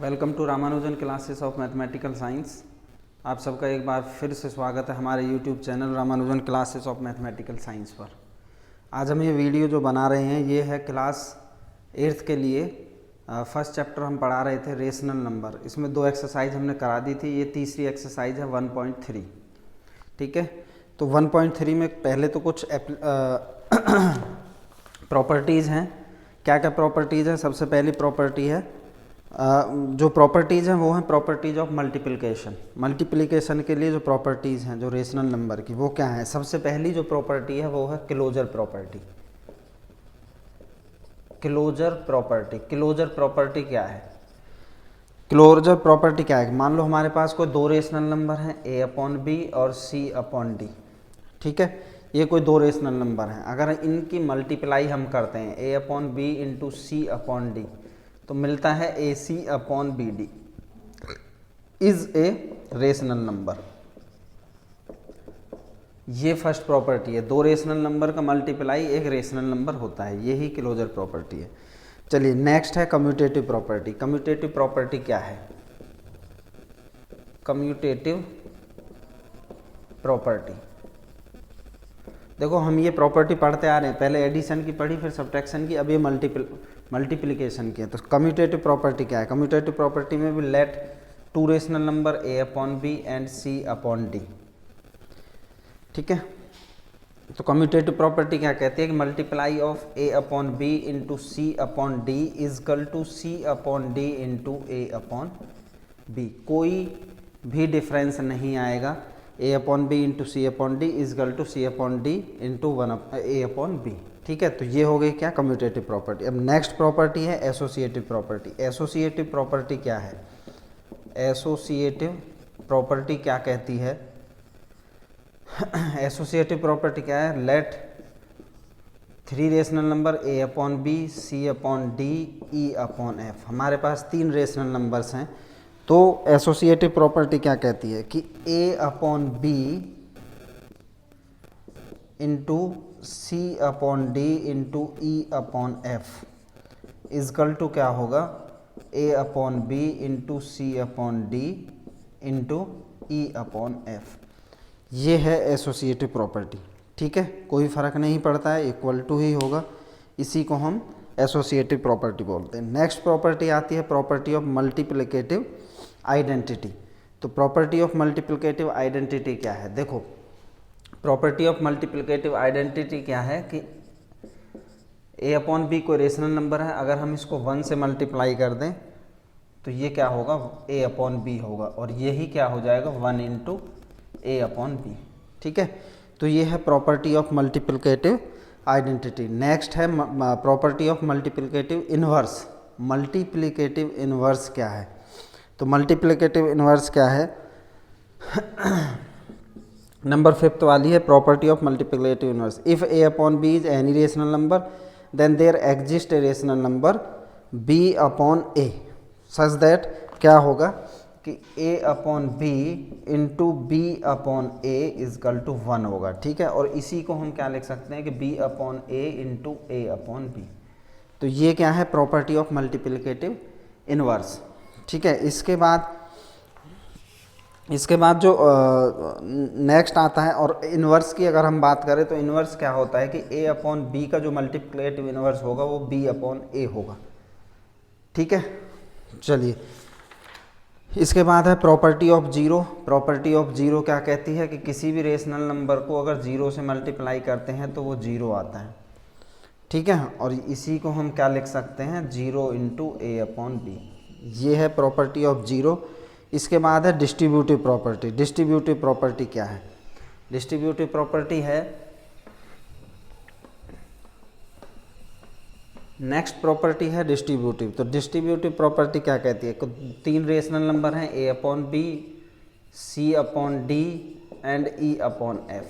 Welcome to Ramanujan classes of mathematical science. आप सबका एक बार फिर से स्वागत है हमारे YouTube channel Ramanujan classes of mathematical science पर। आज हम ये वीडियो जो बना रहे हैं ये है क्लास 8th के लिए। फर्स्ट चैप्टर हम पढ़ा रहे थे रेशनल नंबर। इसमें 2 एक्सरसाइज हमने करा दी थी, ये तीसरी एक्सरसाइज है 1.3। ठीक है, तो 1.3 में पहले तो कुछ प्रॉपर्टीज़ हैं। क्या क्या प्रॉपर्टीज़ हैं? सबसे पहली प्रॉपर्टी है, जो प्रॉपर्टीज़ हैं वो हैं प्रॉपर्टीज़ ऑफ मल्टीप्लिकेशन। मल्टीप्लिकेशन के लिए जो प्रॉपर्टीज़ हैं जो रेशनल नंबर की, वो क्या है? सबसे पहली जो प्रॉपर्टी है वो है closure property. Closure property, closure property क्या है? क्लोजर प्रॉपर्टी क्या है? मान लो हमारे पास कोई 2 रेशनल नंबर हैं, a/b और c/d। ठीक है, ये कोई 2 रेशनल नंबर हैं। अगर इनकी मल्टीप्लाई हम करते हैं a/b इंटू c/d तो मिलता है ac/bd is a rational number. ये फर्स्ट प्रॉपर्टी है, 2 रेशनल नंबर का मल्टीप्लाई एक रेशनल नंबर होता है, यही क्लोजर प्रॉपर्टी है। चलिए नेक्स्ट है कम्यूटेटिव प्रॉपर्टी। कम्यूटेटिव प्रॉपर्टी क्या है? कम्यूटेटिव प्रॉपर्टी, देखो हम ये प्रॉपर्टी पढ़ते आ रहे हैं, पहले एडिशन की पढ़ी, फिर सब्ट्रैक्शन की, अब ये मल्टीप्लिकेशन की है। तो कम्यूटेटिव प्रॉपर्टी क्या है? कम्यूटेटिव प्रॉपर्टी में भी late 2 rational number a/b and c/d। ठीक है, तो कम्यूटेटिव प्रॉपर्टी क्या कहती है कि multiply of a/b into c/d is equal to c/d into a/b। कोई भी डिफरेंस नहीं आएगा। a/b into c/d is equal to c/d into a/b। ठीक है, तो ये हो गई क्या? Commutative property. अब नेक्स्ट प्रॉपर्टी है एसोसिएटिव प्रॉपर्टी। एसोसिएटिव प्रॉपर्टी क्या है? एसोसिएटिव प्रॉपर्टी क्या कहती है? एसोसिएटिव प्रॉपर्टी क्या है? Let 3 rational number a/b c/d e/f। हमारे पास 3 रेशनल नंबर्स हैं, तो एसोसिएटिव प्रॉपर्टी क्या कहती है कि a/b into c/d into e/f is equal to क्या होगा? a/b into c/d into e/f। ये है एसोसिएटिव प्रॉपर्टी। ठीक है, कोई फ़र्क नहीं पड़ता है, इक्वल टू ही होगा। इसी को हम एसोसिएटिव प्रॉपर्टी बोलते हैं। नेक्स्ट प्रॉपर्टी आती है प्रॉपर्टी ऑफ मल्टीप्लिकेटिव आइडेंटिटी। तो प्रॉपर्टी ऑफ मल्टीप्लिकेटिव आइडेंटिटी क्या है? देखो, प्रॉपर्टी ऑफ मल्टीप्लिकेटिव आइडेंटिटी क्या है कि a/b कोई रेशनल नंबर है, अगर हम इसको 1 से मल्टीप्लाई कर दें तो ये क्या होगा? a/b होगा, और यही क्या हो जाएगा? 1 इंटू a/b। ठीक है, तो ये है property of multiplicative identity. Next है property of multiplicative inverse. Multiplicative inverse क्या है? तो मल्टीप्लिकेटिव इनवर्स क्या है? नंबर 5th वाली है property of multiplicative inverse. If a/b is any rational number then there exist a rational number b/a such that क्या होगा कि a/b into b/a is equal to 1 होगा। ठीक है, और इसी को हम क्या लिख सकते हैं कि b/a इंटू a/b। तो ये क्या है? Property of multiplicative inverse. ठीक है, इसके बाद जो नेक्स्ट आता है, और इन्वर्स की अगर हम बात करें तो इन्वर्स क्या होता है कि a/b का जो मल्टीप्लिकेटिव इन्वर्स होगा वो b/a होगा। ठीक है, चलिए इसके बाद है property of zero. Property of zero क्या कहती है कि किसी भी रेशनल नंबर को अगर 0 से मल्टीप्लाई करते हैं तो वो 0 आता है। ठीक है, और इसी को हम क्या लिख सकते हैं? 0 इंटू a/b। ये है प्रॉपर्टी ऑफ जीरो। इसके बाद है डिस्ट्रीब्यूटिव प्रॉपर्टी। डिस्ट्रीब्यूटिव प्रॉपर्टी क्या है? डिस्ट्रीब्यूटिव प्रॉपर्टी है, नेक्स्ट प्रॉपर्टी है डिस्ट्रीब्यूटिव। तो डिस्ट्रीब्यूटिव प्रॉपर्टी क्या कहती है? 3 रेशनल नंबर हैं a/b c/d एंड e/f।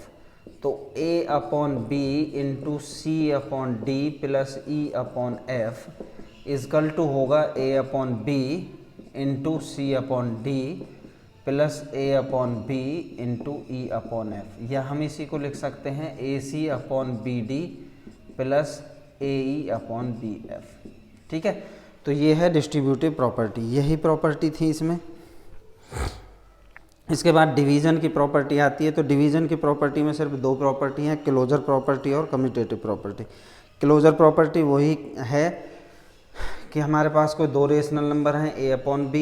तो a/b into c/d plus e/f is equal to होगा a/b into c/d plus a/b into e/f, या हम इसी को लिख सकते हैं ac/bd plus AE upon BF। ठीक है, तो ये है डिस्ट्रीब्यूटिव प्रॉपर्टी, यही प्रॉपर्टी थी इसमें। इसके बाद डिवीज़न की प्रॉपर्टी आती है। तो डिवीज़न की प्रॉपर्टी में सिर्फ दो प्रॉपर्टी हैं, क्लोजर प्रॉपर्टी और कम्यूटेटिव प्रॉपर्टी। क्लोजर प्रॉपर्टी वही है कि हमारे पास कोई दो रेशनल नंबर हैं A upon B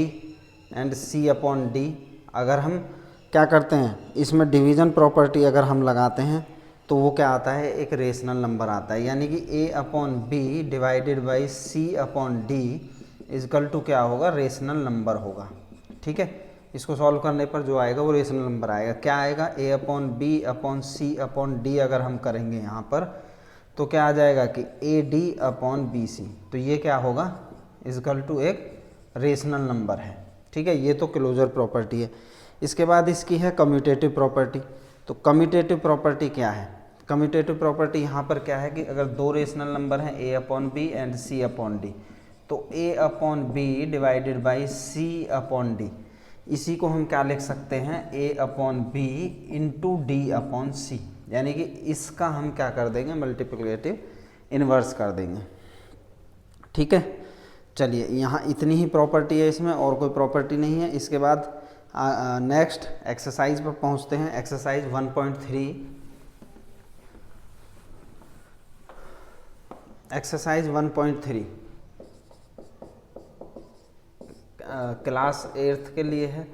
and C upon D। अगर हम क्या करते हैं, इसमें डिवीज़न प्रॉपर्टी अगर हम लगाते हैं तो वो क्या आता है, एक रेशनल नंबर आता है, यानी कि A upon B divided by C upon D is equal to क्या होगा, रेशनल नंबर होगा। ठीक है, इसको सॉल्व करने पर जो आएगा वो रेशनल नंबर आएगा। क्या आएगा, A upon B upon C upon D अगर हम करेंगे यहाँ पर तो क्या आ जाएगा कि AD अपॉन BC। तो ये क्या होगा, इजकल टू एक रेशनल नंबर है। ठीक है, ये तो क्लोजर प्रॉपर्टी है। इसके बाद इसकी है कम्यूटेटिव प्रॉपर्टी। तो कम्यूटेटिव प्रॉपर्टी क्या है, कम्यूटेटिव प्रॉपर्टी यहाँ पर क्या है कि अगर दो रेशनल नंबर हैं A upon B and C upon D, तो A upon B divided by C upon D, इसी को हम क्या लिख सकते हैं, A upon B into D upon C, यानी कि इसका हम क्या कर देंगे, मल्टीप्लिकेटिव इन्वर्स कर देंगे। ठीक है, चलिए यहाँ इतनी ही प्रॉपर्टी है इसमें, और कोई प्रॉपर्टी नहीं है। इसके बाद नेक्स्ट एक्सरसाइज पर पहुँचते हैं। एक्सरसाइज 1.3, एक्सरसाइज 1.3 क्लास 8th के लिए है।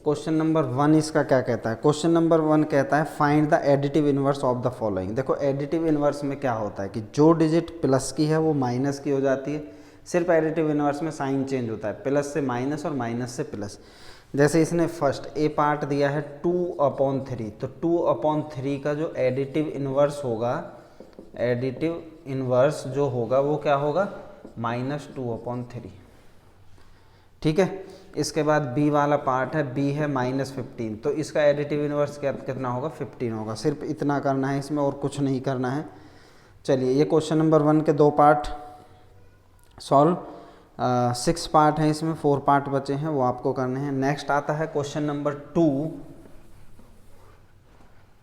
क्वेश्चन नंबर 1 इसका क्या कहता है, क्वेश्चन नंबर 1 कहता है find the additive inverse of the following. देखो एडिटिव इन्वर्स में क्या होता है कि जो डिजिट प्लस की है वो माइनस की हो जाती है। सिर्फ एडिटिव इन्वर्स में साइन चेंज होता है, प्लस से माइनस और माइनस से प्लस। जैसे इसने फर्स्ट ए पार्ट दिया है 2/3, तो 2/3 का जो एडिटिव इन्वर्स होगा, एडिटिव इन्वर्स जो होगा वो क्या होगा, -2/3। ठीक है, इसके बाद बी वाला पार्ट है, बी है -15, तो इसका एडिटिव इन्वर्स कितना होगा, 15 होगा। सिर्फ इतना करना है इसमें, और कुछ नहीं करना है। चलिए ये क्वेश्चन नंबर 1 के 2 पार्ट सॉल्व, 6 पार्ट हैं इसमें, 4 पार्ट बचे हैं वो आपको करने हैं। नेक्स्ट आता है क्वेश्चन नंबर 2।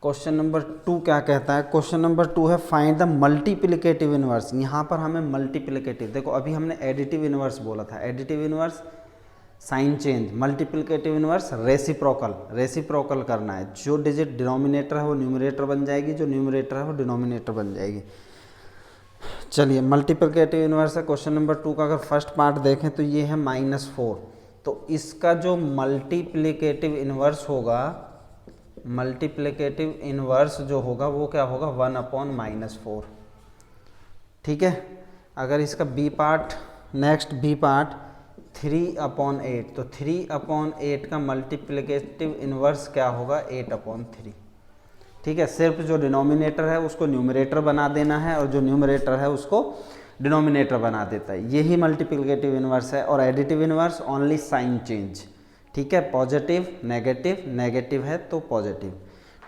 क्वेश्चन नंबर 2 क्या कहता है, क्वेश्चन नंबर 2 है फाइंड द मल्टीप्लिकेटिव इन्वर्स। यहाँ पर हमें मल्टीप्लिकेटिव, देखो अभी हमने एडिटिव इन्वर्स बोला था, additive inverse sign change, multiplicative inverse reciprocal, reciprocal करना है। जो डिजिट डिनोमिनेटर है वो न्यूमरेटर बन जाएगी, जो न्यूमरेटर है वो डिनोमिनेटर बन जाएगी। चलिए मल्टीप्लिकेटिव इन्वर्स है क्वेश्चन नंबर 2 का। अगर फर्स्ट पार्ट देखें तो ये है -4, तो इसका जो मल्टीप्लिकेटिव इन्वर्स होगा, मल्टीप्लिकेटिव इन्वर्स जो होगा वो क्या होगा, 1/-4। ठीक है, अगर इसका B part, next B part 3/8, तो 3/8 का मल्टीप्लिकेटिव इन्वर्स क्या होगा, 8/3। ठीक है, सिर्फ जो डिनोमिनेटर है उसको न्यूमरेटर बना देना है और जो न्यूमरेटर है उसको डिनोमिनेटर बना देता है, यही मल्टीप्लिकेटिव इन्वर्स है। और additive inverse only sign change. ठीक है, पॉजिटिव नेगेटिव, नेगेटिव है तो पॉजिटिव।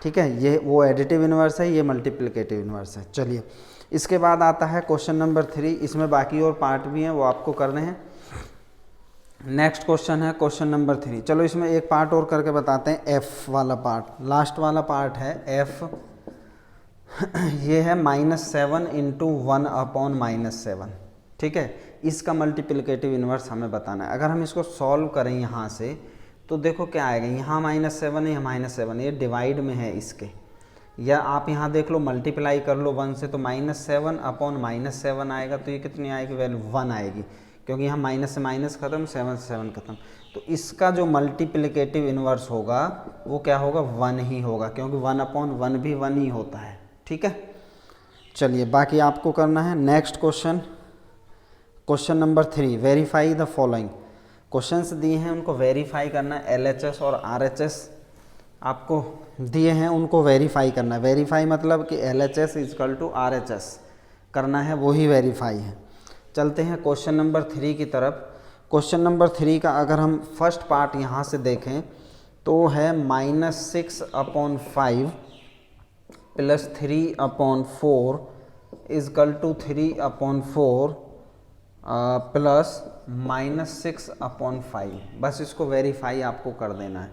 ठीक है, ये वो एडिटिव इन्वर्स है, ये मल्टीप्लिकेटिव इन्वर्स है। चलिए इसके बाद आता है क्वेश्चन नंबर 3, इसमें बाकी और पार्ट भी हैं वो आपको करने हैं। नेक्स्ट क्वेश्चन है क्वेश्चन नंबर 3। चलो इसमें एक पार्ट और करके बताते हैं, एफ वाला पार्ट, लास्ट वाला पार्ट है एफ। ये है -7 इंटू 1/-7। ठीक है, इसका मल्टीप्लिकेटिव इन्वर्स हमें बताना है। अगर हम इसको सॉल्व करें यहाँ से तो देखो क्या आएगा, यहाँ -7 है, यहाँ -7, ये डिवाइड में है इसके, या आप यहाँ देख लो मल्टीप्लाई कर लो 1 से, तो -7/-7 आएगा। तो ये कितनी आएगी वैल्यू, 1 आएगी, क्योंकि यहाँ माइनस से माइनस खत्म, 7 से 7 खत्म। तो इसका जो मल्टीप्लिकेटिव इन्वर्स होगा वो क्या होगा, 1 ही होगा, क्योंकि 1/1 भी 1 ही होता है। ठीक है, चलिए बाकी आपको करना है। Next question, question number 3, verify the following. Questions दिए हैं उनको वेरीफाई करना है, LHS और RHS आपको दिए हैं, उनको वेरीफाई करना है। वेरीफाई मतलब कि LHS = RHS करना है, वही वेरीफाई है। चलते हैं क्वेश्चन नंबर 3 की तरफ। क्वेश्चन नंबर 3 का अगर हम फर्स्ट पार्ट यहाँ से देखें तो है -6/5 + 3/4 = 3/4 प्लस -6/5। बस इसको वेरीफाई आपको कर देना है।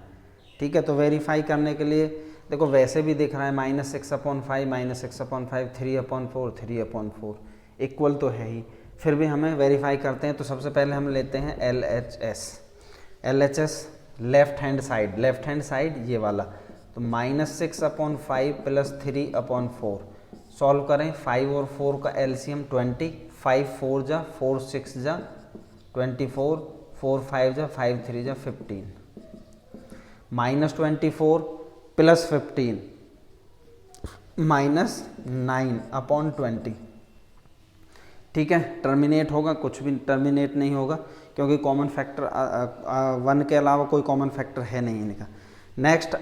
ठीक है, तो वेरीफाई करने के लिए देखो वैसे भी दिख रहा है -6/5, -6/5, 3/4, 3/4, इक्वल तो है ही, फिर भी हमें वेरीफाई करते हैं। तो सबसे पहले हम लेते हैं LHS लेफ्ट हैंड साइड ये वाला, तो -6/5 + 3/4 सॉल्व करें। 5 और 4 का एलसीएम 20, 5 4 जा 4 6 जा 24, 4 5 जा 5 3 जा 15, -24 + 15 -9/20। ठीक है, टर्मिनेट होगा, कुछ भी टर्मिनेट नहीं होगा क्योंकि कॉमन फैक्टर 1 के अलावा कोई कॉमन फैक्टर है नहीं इनका। Next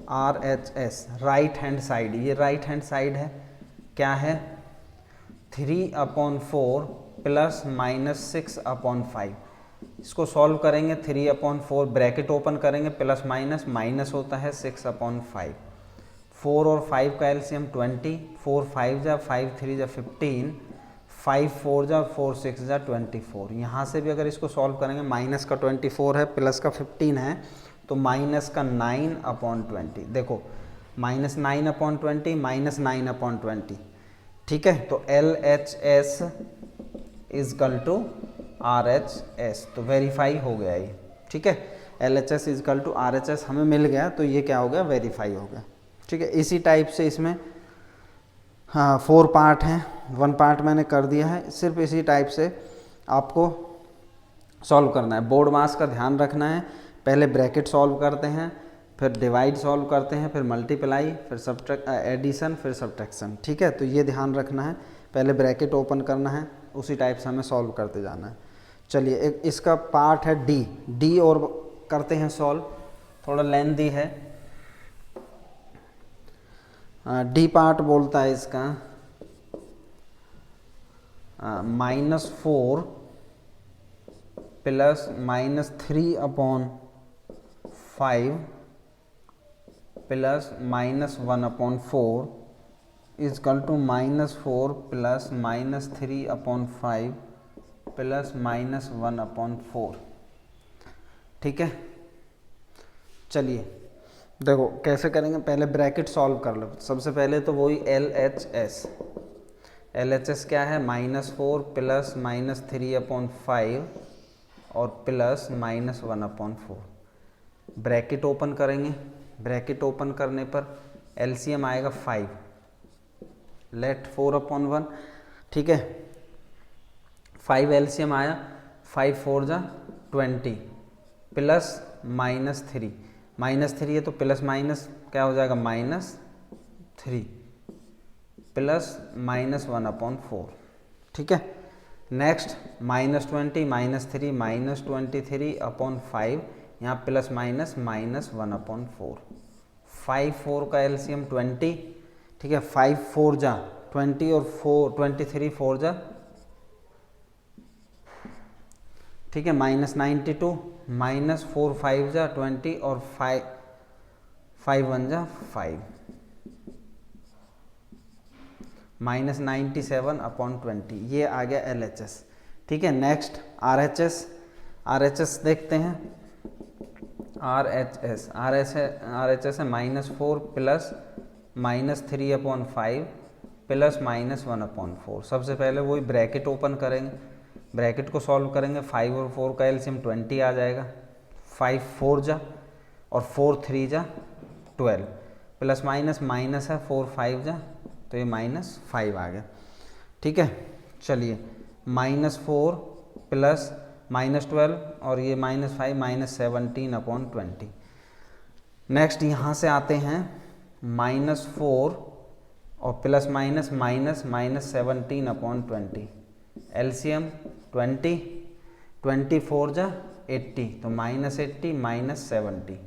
RHS right hand side, ये राइट हैंड साइड है, क्या है 3/4 + -6/5। इसको सॉल्व करेंगे, 3/4 ब्रैकेट ओपन करेंगे, प्लस माइनस होता है 6/5। 4 और 5 का एलसीएम 20, 4 5 जा 5 3 जा 15, 5 4 जा 4 6 जा 24। यहाँ से भी अगर इसको सॉल्व करेंगे, माइनस का 24 है, प्लस का 15 है, तो माइनस का 9/20। देखो -9/20 -9/20। ठीक है, तो LHS = RHS, तो वेरीफाई हो गया ये। ठीक है, LHS = RHS हमें मिल गया, तो ये क्या हो गया, वेरीफाई हो गया। ठीक है, इसी टाइप से इसमें 4 पार्ट हैं, 1 पार्ट मैंने कर दिया है। सिर्फ इसी टाइप से आपको सॉल्व करना है। बोर्ड मास का ध्यान रखना है, पहले ब्रैकेट सॉल्व करते हैं, फिर डिवाइड सॉल्व करते हैं, फिर मल्टीप्लाई, फिर एडिशन, फिर सब्ट्रैक्शन। ठीक है, तो ये ध्यान रखना है, पहले ब्रैकेट ओपन करना है, उसी टाइप से हमें सॉल्व करते जाना है। चलिए, एक इसका पार्ट है डी और करते हैं सॉल्व, थोड़ा लेंथी है। डी पार्ट बोलता है इसका -4 + -3/5 + -1/4 = -4 + -3/5 + -1/4। ठीक है, चलिए देखो कैसे करेंगे, पहले ब्रैकेट सॉल्व कर लो। सबसे पहले तो वही LHS क्या है, -4 + -3/5 और प्लस -1/4। ब्रैकेट ओपन करेंगे, ब्रैकेट ओपन करने पर एलसीएम आएगा 5, लेट 4/1। ठीक है, 5 एलसीएम आया, 5 4 जा 20 प्लस -3, -3 है तो प्लस माइनस क्या हो जाएगा, -3 प्लस -1/4। ठीक है, नेक्स्ट -20 -3 -23/5, यहाँ प्लस माइनस -1/4। 5 4 का एलसीएम 20। ठीक है, 5 4 जा 20 और 23 4 जा, ठीक है, -92, -4 5 जा 20 और 5 1 जा 5, -97/20। ये आ गया LHS। ठीक है, नेक्स्ट RHS देखते हैं। RHS है -4 प्लस -3/5 प्लस -1/4। सबसे पहले वही ब्रैकेट ओपन करेंगे, ब्रैकेट को सॉल्व करेंगे। 5 और 4 का एलसीएम 20 आ जाएगा, 5 4 जा और 4 3 जा 12, प्लस माइनस है 4 5 जा, तो ये -5 आ गया। ठीक है, चलिए -4 प्लस -12 और ये -5 -17/20। नेक्स्ट यहाँ से आते हैं -4 और प्लस माइनस -17/20। एलसीएम 20, 24 जा 80, तो -80 -70,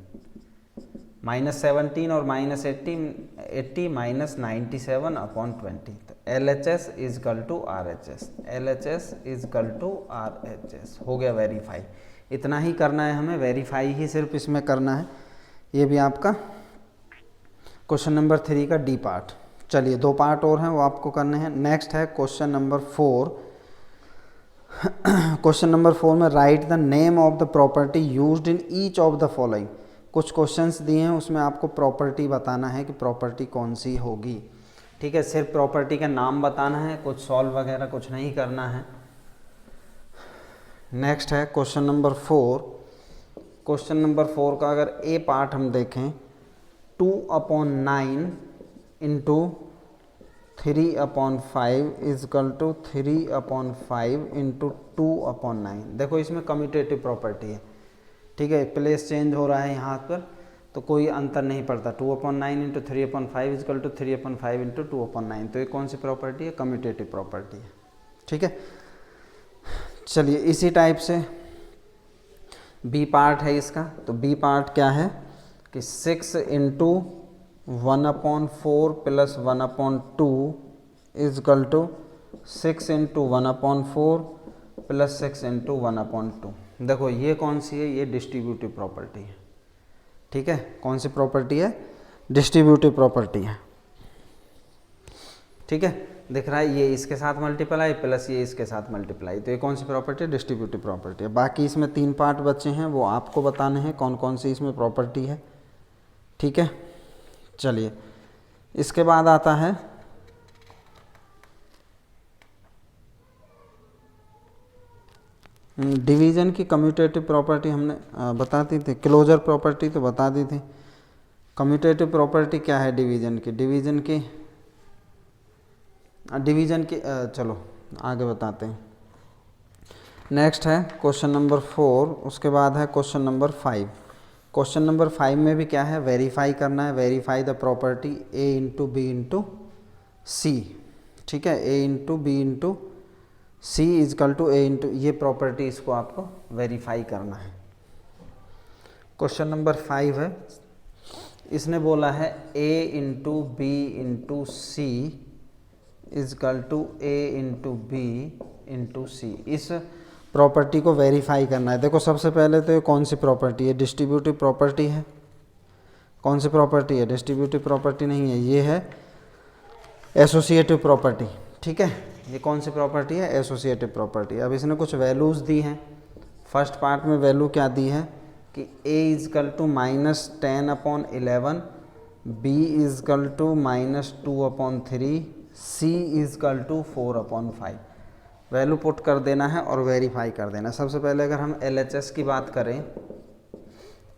-17 और -80 -97/20। तो LHS = RHS, LHS = RHS हो गया वेरीफाई। इतना ही करना है हमें, वेरीफाई ही सिर्फ इसमें करना है। ये भी आपका क्वेश्चन नंबर 3 का डी पार्ट। चलिए 2 पार्ट और हैं, वो आपको करने हैं। नेक्स्ट है क्वेश्चन नंबर 4। क्वेश्चन नंबर 4 में right the name of the property used in each of the following. कुछ क्वेश्चंस दिए हैं, उसमें आपको प्रॉपर्टी बताना है कि प्रॉपर्टी कौन सी होगी। ठीक है, सिर्फ प्रॉपर्टी का नाम बताना है, कुछ सॉल्व वगैरह कुछ नहीं करना है। नेक्स्ट है क्वेश्चन नंबर 4। क्वेश्चन नंबर 4 का अगर ए पार्ट हम देखें, 2/9 इंटू 3/5 इजकल टू 3/5 इंटू 2/9। देखो इसमें कम्यूटेटिव प्रॉपर्टी है, ठीक है, प्लेस चेंज हो रहा है यहाँ पर, तो कोई अंतर नहीं पड़ता। 2/9 इंटू 3/5 इजकल टू 3/5 इंटू 2/9। तो ये कौन सी प्रॉपर्टी है? कम्यूटेटिव प्रॉपर्टी है, ठीक है। चलिए इसी टाइप से बी पार्ट है इसका। तो बी पार्ट क्या है कि 6 into 1/4 plus 1/2 is equal to 6 into 1/4 plus 6 into 1/2। देखो ये कौन सी है? ये डिस्ट्रीब्यूटिव प्रॉपर्टी है, ठीक है। कौन सी प्रॉपर्टी है? डिस्ट्रीब्यूटिव प्रॉपर्टी है, ठीक है। दिख रहा है ये इसके साथ मल्टीप्लाई प्लस ये इसके साथ मल्टीप्लाई, तो ये कौन सी प्रॉपर्टी है? डिस्ट्रीब्यूटिव प्रॉपर्टी है। बाकी इसमें 3 पार्ट बचे हैं, वो आपको बताने हैं कौन कौन सी इसमें प्रॉपर्टी है, ठीक है। चलिए इसके बाद आता है डिवीज़न की कम्यूटेटिव प्रॉपर्टी। हमने बता दी थी, क्लोजर प्रॉपर्टी तो बता दी थी। कम्यूटेटिव प्रॉपर्टी क्या है डिवीज़न की? डिवीज़न की चलो आगे बताते हैं। नेक्स्ट है क्वेश्चन नंबर 4, उसके बाद है क्वेश्चन नंबर 5। क्वेश्चन नंबर 5 में भी क्या है? वेरीफाई करना है। Verify the property A into B into C, ठीक है। A into B into C equal to A into, ये प्रॉपर्टी इसको आपको वेरीफाई करना है। क्वेश्चन नंबर 5 है, इसने बोला है A into B into C equal to A into B into C. इस प्रॉपर्टी को वेरीफाई करना है। देखो सबसे पहले तो ये कौन सी प्रॉपर्टी है? डिस्ट्रीब्यूटिव प्रॉपर्टी है। कौन सी प्रॉपर्टी है? डिस्ट्रीब्यूटिव प्रॉपर्टी नहीं है, ये है एसोसिएटिव प्रॉपर्टी, ठीक है। ये कौन सी प्रॉपर्टी है? Associative property. अब इसने कुछ वैल्यूज़ दी हैं। फर्स्ट पार्ट में वैल्यू क्या दी है कि a is equal to -10/11, b is equal to -2/3, c is equal to 4/5। Value put कर देना है और वेरीफाई कर देना। सबसे पहले अगर हम LHS की बात करें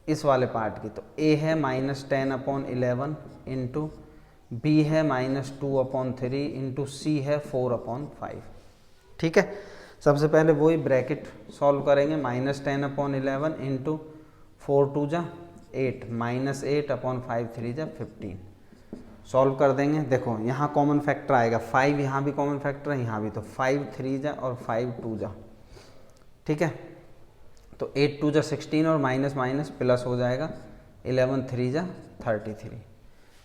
इस वाले पार्ट की, तो a है -10/11 इंटू b है -2/3 इंटू c है 4/5, ठीक है। सबसे पहले वही ब्रैकेट सॉल्व करेंगे। -10/11 इंटू 4 2 जा 8, -8/5 3 जा 15। सॉल्व कर देंगे। देखो यहाँ कॉमन फैक्टर आएगा 5, यहाँ भी कॉमन फैक्टर है, यहाँ भी, तो 5 3 जा और 5 2 जा, ठीक है। तो 8 2 जा 16 और माइनस माइनस प्लस हो जाएगा, 11 3 जा 33,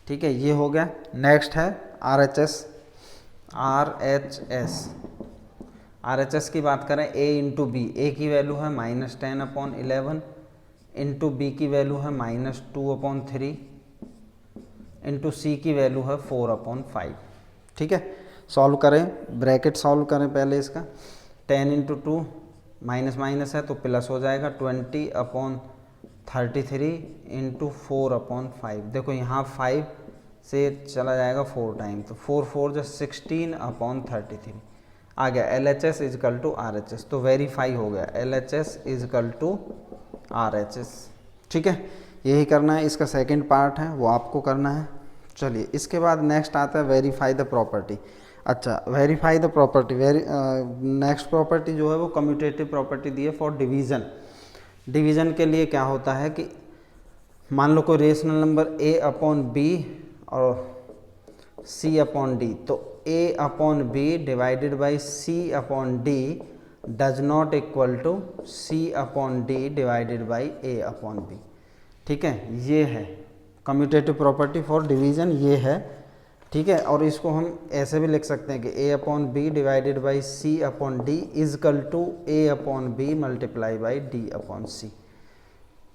ठीक है। ये हो गया। नेक्स्ट है RHS की बात करें a इंटू बी। ए की वैल्यू है -10/11 इंटू बी की वैल्यू है -2/3 इंटू सी की वैल्यू है 4/5, ठीक है। सॉल्व करें, ब्रैकेट सॉल्व करें पहले इसका। 10 इंटू 2 माइनस माइनस है तो प्लस हो जाएगा, 20/33 इंटू 4/5। देखो यहाँ 5 से चला जाएगा 4 टाइम, तो 4 4 जो 16/33 आ गया। LHS इजकल टू RHS, तो वेरीफाई हो गया। LHS इजकल टू RHS, ठीक है। यही करना है। इसका सेकंड पार्ट है वो आपको करना है। चलिए इसके बाद नेक्स्ट आता है वेरीफाई द प्रॉपर्टी। अच्छा, verify the property, next property जो है वो कम्यूटेटिव प्रॉपर्टी दी है फॉर डिवीज़न। डिवीज़न के लिए क्या होता है कि मान लो कोई रेशनल नंबर a/b और c/d, तो a/b divided by c/d does not equal to c/d divided by a/b, ठीक है। ये है कम्यूटेटिव प्रॉपर्टी फॉर डिवीज़न, ये है, ठीक है। और इसको हम ऐसे भी लिख सकते हैं कि a/b divided by c/d is equal to a/b multiply by d/c,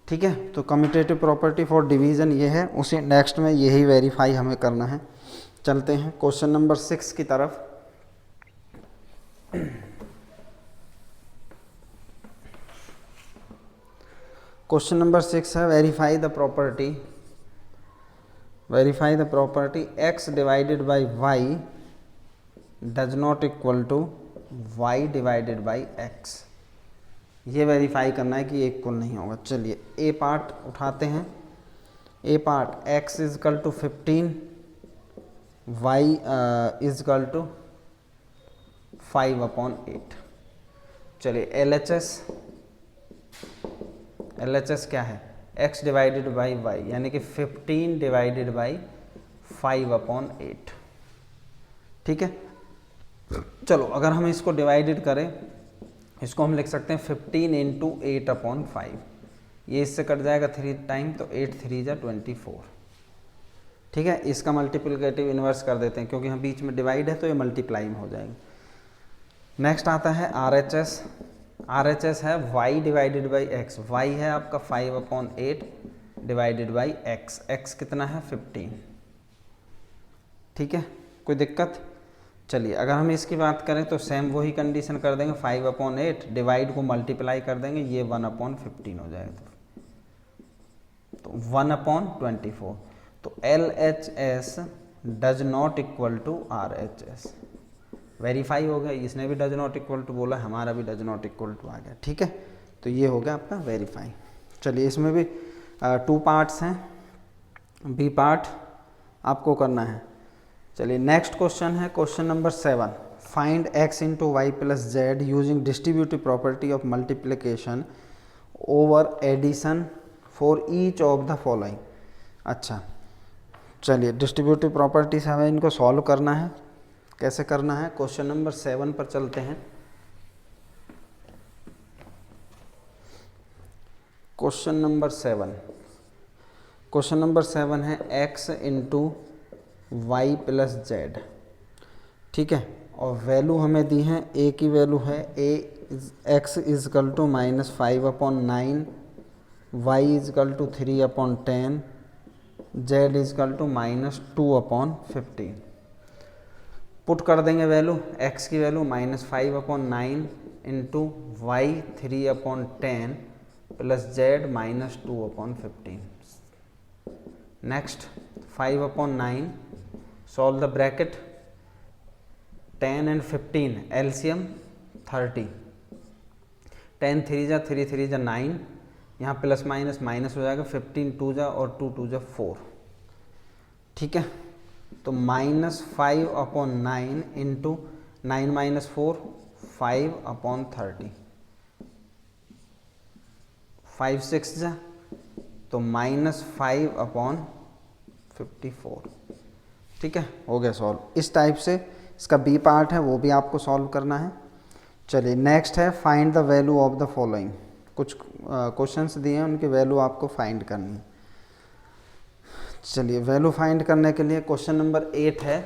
ठीक है। तो कम्यूटेटिव प्रॉपर्टी फॉर डिवीज़न ये है। उसी नेक्स्ट में यही वेरीफाई हमें करना है। चलते हैं क्वेश्चन नंबर 6 की तरफ। क्वेश्चन नंबर 6 है verify the property verify the property x divided by y does not equal to y divided by x। ये वेरीफाई करना है कि ये इक्वल नहीं होगा। चलिए ए पार्ट उठाते हैं। A part x is equal to 15, y is equal to 5/8। चलिए LHS क्या है, x डिवाइडेड बाई y, यानी कि 15 डिवाइडेड बाई 5/8। ठीक है, चलो अगर हम इसको डिवाइडेड करें, इसको हम लिख सकते हैं 15 इंटू 8/5। ये इससे कट जाएगा 3 टाइम, तो 8 3 जा 24। ठीक है, इसका मल्टीप्लिकेटिव इन्वर्स कर देते हैं, क्योंकि हम बीच में डिवाइड है तो ये मल्टीप्लाई में हो जाएगी। नेक्स्ट आता है RHS। RHS है y divided by x। y है आपका 5/8 डिवाइडेड बाई x। x कितना है 15। ठीक है, कोई दिक्कत? चलिए अगर हम इसकी बात करें तो सेम वही कंडीशन कर देंगे, 5/8 डिवाइड को मल्टीप्लाई कर देंगे, ये 1/15 हो जाएगा, तो 1/24। तो LHS does not equal to RHS। Verify हो गया, इसने भी डज नॉट इक्वल टू बोला, हमारा भी डज नॉट इक्वल टू आ गया। ठीक है, तो ये हो गया आपका वेरीफाई। चलिए इसमें भी 2 पार्ट्स हैं, बी पार्ट आपको करना है। चलिए नेक्स्ट क्वेश्चन है question number 7। Find x into y plus z using distributive property of multiplication over addition for each of the following. अच्छा चलिए डिस्ट्रीब्यूटिव प्रॉपर्टी से हमें इनको सॉल्व करना है। कैसे करना है, क्वेश्चन नंबर 7 पर चलते हैं। क्वेश्चन नंबर 7 है x into y plus z. ठीक है, और वैल्यू हमें दी है, a की वैल्यू है x is equal to -5/9, y is equal to 3/10, z is equal to -2/15। Put कर देंगे वैल्यू, x की value -5/9 into y 3/10 plus z -2/15। Next 5/9, solve the bracket, 10 and 15 LCM 30, 10 3 जा 3 3 जा 9, यहाँ प्लस माइनस माइनस हो जाएगा, 15 2 जा और 2 2 जा 4। ठीक है, तो -5/9 इंटू 9 - 4 5/30, 5 6 जा तो -5/54। ठीक है, हो गया सॉल्व। इस टाइप से इसका बी पार्ट है, वो भी आपको सॉल्व करना है। चलिए नेक्स्ट है find the value of the following. कुछ क्वेश्चंस दिए हैं, उनकी वैल्यू आपको फाइंड करनी है। चलिए वैल्यू फाइंड करने के लिए क्वेश्चन नंबर 8 है।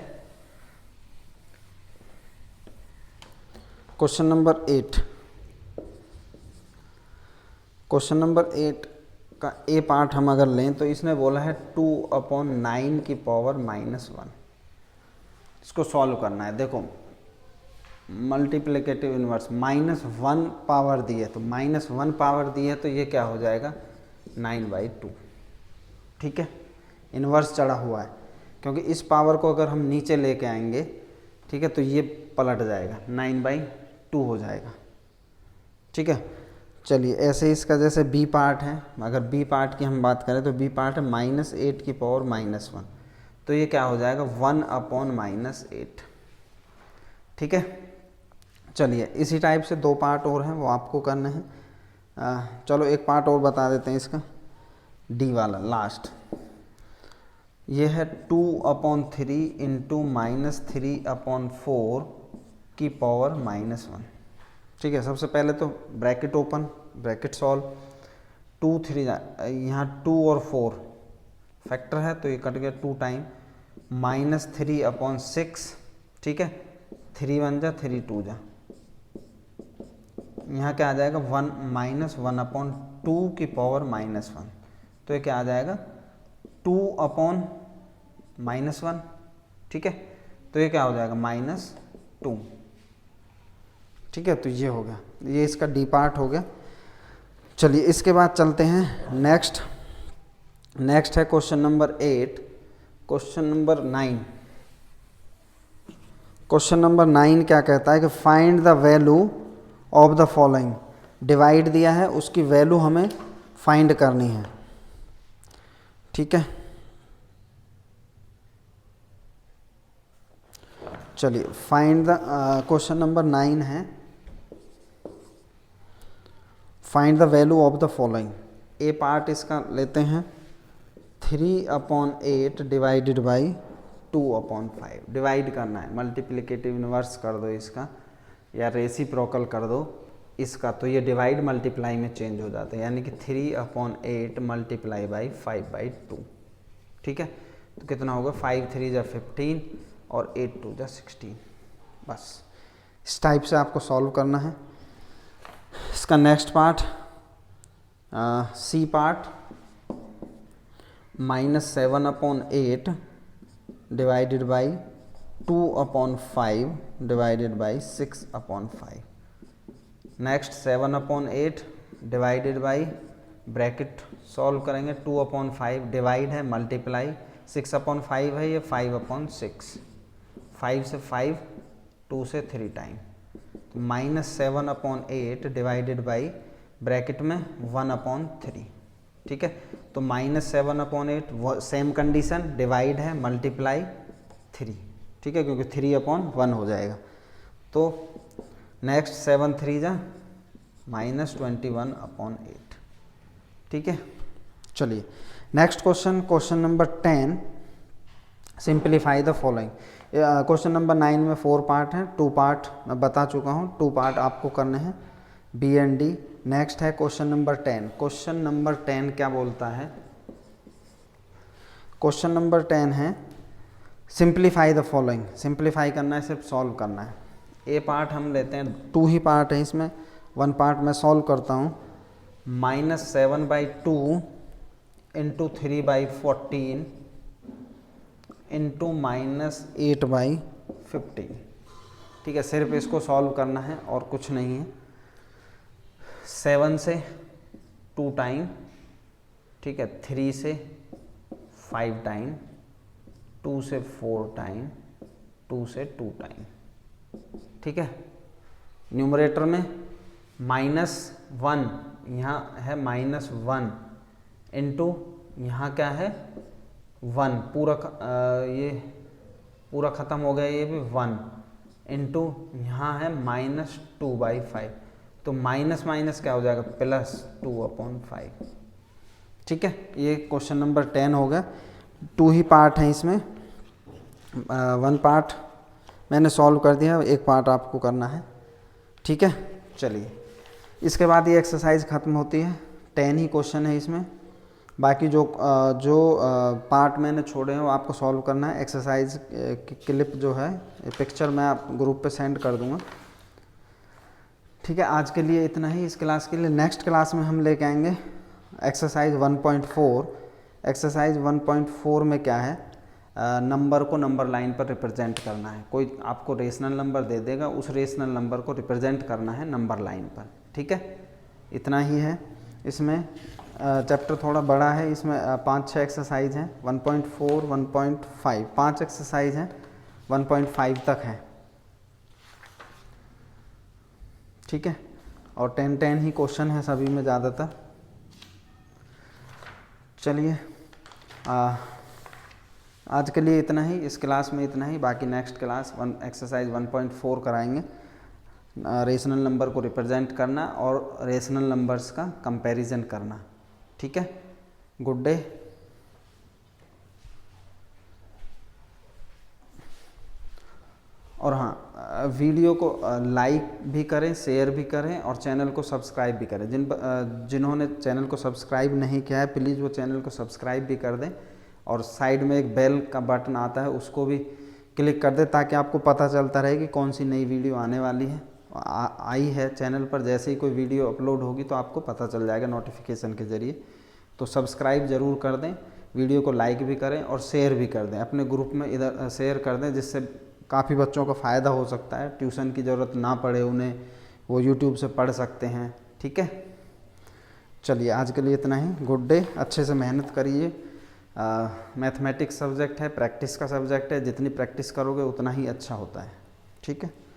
क्वेश्चन नंबर 8 का ए पार्ट हम अगर लें तो इसने बोला है 2/9 की पावर -1। इसको सॉल्व करना है। देखो मल्टीप्लिकेटिव इन्वर्स, -1 पावर दी है, तो -1 पावर दी है तो ये क्या हो जाएगा 9/2। ठीक है, इन्वर्स चढ़ा हुआ है, क्योंकि इस पावर को अगर हम नीचे लेके आएंगे, ठीक है, तो ये पलट जाएगा, 9/2 हो जाएगा। ठीक है, चलिए ऐसे इसका जैसे बी पार्ट है, अगर बी पार्ट की हम बात करें तो बी पार्ट है -8 की पावर -1, तो ये क्या हो जाएगा 1/-8। ठीक है, चलिए इसी टाइप से 2 पार्ट और हैं, वो आपको करने हैं। चलो एक पार्ट और बता देते हैं इसका, डी वाला लास्ट। ये है 2/3 इंटू -3/4 की पावर -1। ठीक है, सबसे पहले तो ब्रैकेट ओपन, ब्रैकेट सॉल्व, 2 3 यहाँ 2 और 4 फैक्टर है तो ये कट गया 2 टाइम, -3/6। ठीक है, 3 1 जा 3 2 जा, यहाँ क्या आ जाएगा 1 -1/2 की पावर -1, तो ये क्या आ जाएगा 2/-1। ठीक है, तो ये क्या हो जाएगा -2। ठीक है, तो ये हो गया, ये इसका डी पार्ट हो गया। चलिए इसके बाद चलते हैं नेक्स्ट है question number 8। Question number 9। Question number 9 क्या कहता है कि find the value of the following. Divide दिया है, उसकी वैल्यू हमें फाइंड करनी है। ठीक है, चलिए फाइंड द क्वेश्चन नंबर 9 है find the value of the following. A part इसका लेते हैं 3/8 डिवाइडेड बाई 2/5। डिवाइड करना है, मल्टीप्लिकेटिव इनवर्स कर दो इसका या रेसिप्रोकल कर दो इसका, तो ये डिवाइड मल्टीप्लाई में चेंज हो जाता है, यानी कि 3/8 मल्टीप्लाई बाई 5/2। ठीक है, तो कितना होगा 5 3 जा 15 और 8 2 जा 16। बस इस टाइप से आपको सॉल्व करना है। इसका next part C part -7/8 divided by 2/5 divided by 6/5। Next 7/8 divided by bracket solve करेंगे 2/5 डिवाइड है मल्टीप्लाई 6/5 है ये 5/6। 5 से 5 2 से 3 टाइम, तो -7/8 डिवाइडेड बाई ब्रैकेट में 1/3। ठीक है, तो -7/8 सेम कंडीशन, डिवाइड है मल्टीप्लाई 3। ठीक है, क्योंकि 3/1 हो जाएगा। तो नेक्स्ट 7 3 जा -21/8। ठीक है, चलिए next question, question number 10 simplify the following. Question number 9 में 4 पार्ट हैं, 2 पार्ट मैं बता चुका हूँ, 2 पार्ट आपको करने हैं बी एंड डी। नेक्स्ट है क्वेश्चन नंबर 10। क्वेश्चन नंबर 10 क्या बोलता है? क्वेश्चन नंबर 10 है सिंप्लीफाई द फॉलोइंग। सिंप्लीफाई करना है, सिर्फ सॉल्व करना है। ए पार्ट हम लेते हैं, 2 ही पार्ट है इसमें, 1 पार्ट मैं सॉल्व करता हूँ। -7/2 इंटू 3/14 इंटू -8/15। ठीक है, सिर्फ इसको सॉल्व करना है और कुछ नहीं है। 7 से 2 टाइम, ठीक है, 3 से 5 टाइम, 2 से 4 टाइम, 2 से 2 टाइम। ठीक है, न्यूमरेटर में -1, यहाँ है -1 इंटू यहाँ क्या है 1, पूरा ये पूरा ख़त्म हो गया, ये भी 1 इंटू यहाँ है -2/5, तो माइनस माइनस क्या हो जाएगा +2/5। ठीक है, ये क्वेश्चन नंबर 10 हो गया। 2 ही पार्ट हैं इसमें, 1 पार्ट मैंने सॉल्व कर दिया, 1 पार्ट आपको करना है। ठीक है, चलिए इसके बाद ये एक्सरसाइज ख़त्म होती है। 10 ही क्वेश्चन है इसमें, बाकी जो पार्ट मैंने छोड़े हैं वो आपको सॉल्व करना है। एक्सरसाइज की क्लिप जो है, पिक्चर मैं आप ग्रुप पे सेंड कर दूंगा। ठीक है, आज के लिए इतना ही इस क्लास के लिए। नेक्स्ट क्लास में हम लेके आएंगे एक्सरसाइज 1.4। एक्सरसाइज 1.4 में क्या है, नंबर को नंबर लाइन पर रिप्रेजेंट करना है। कोई आपको रेशनल नंबर दे देगा, उस रेशनल नंबर को रिप्रेजेंट करना है नंबर लाइन पर। ठीक है, इतना ही है इसमें। चैप्टर थोड़ा बड़ा है, इसमें 5-6 एक्सरसाइज हैं। 1.4, 1.5 5 एक्सरसाइज हैं, 1.5 तक हैं। ठीक है, और 10 ही क्वेश्चन है सभी में ज़्यादातर। चलिए आज के लिए इतना ही, इस क्लास में इतना ही। बाकी नेक्स्ट क्लास एक्सरसाइज 1.4 कराएंगे। रेशनल नंबर को रिप्रेजेंट करना और रेशनल नंबर्स का कंपैरिजन करना। ठीक है, गुड डे। और हाँ, वीडियो को लाइक भी करें, शेयर भी करें और चैनल को सब्सक्राइब भी करें। जिन्होंने चैनल को सब्सक्राइब नहीं किया है, प्लीज़ वो चैनल को सब्सक्राइब भी कर दें और साइड में एक बेल का बटन आता है, उसको भी क्लिक कर दें ताकि आपको पता चलता रहे कि कौन सी नई वीडियो आने वाली है, आई है चैनल पर। जैसे ही कोई वीडियो अपलोड होगी तो आपको पता चल जाएगा नोटिफिकेशन के ज़रिए। तो सब्सक्राइब ज़रूर कर दें, वीडियो को लाइक भी करें और शेयर भी कर दें, अपने ग्रुप में इधर शेयर कर दें, जिससे काफ़ी बच्चों को फ़ायदा हो सकता है। ट्यूशन की ज़रूरत ना पड़े उन्हें, वो यूट्यूब से पढ़ सकते हैं। ठीक है, चलिए आज के लिए इतना ही। गुड डे, अच्छे से मेहनत करिए, मैथमेटिक्स सब्जेक्ट है, प्रैक्टिस का सब्जेक्ट है, जितनी प्रैक्टिस करोगे उतना ही अच्छा होता है। ठीक है।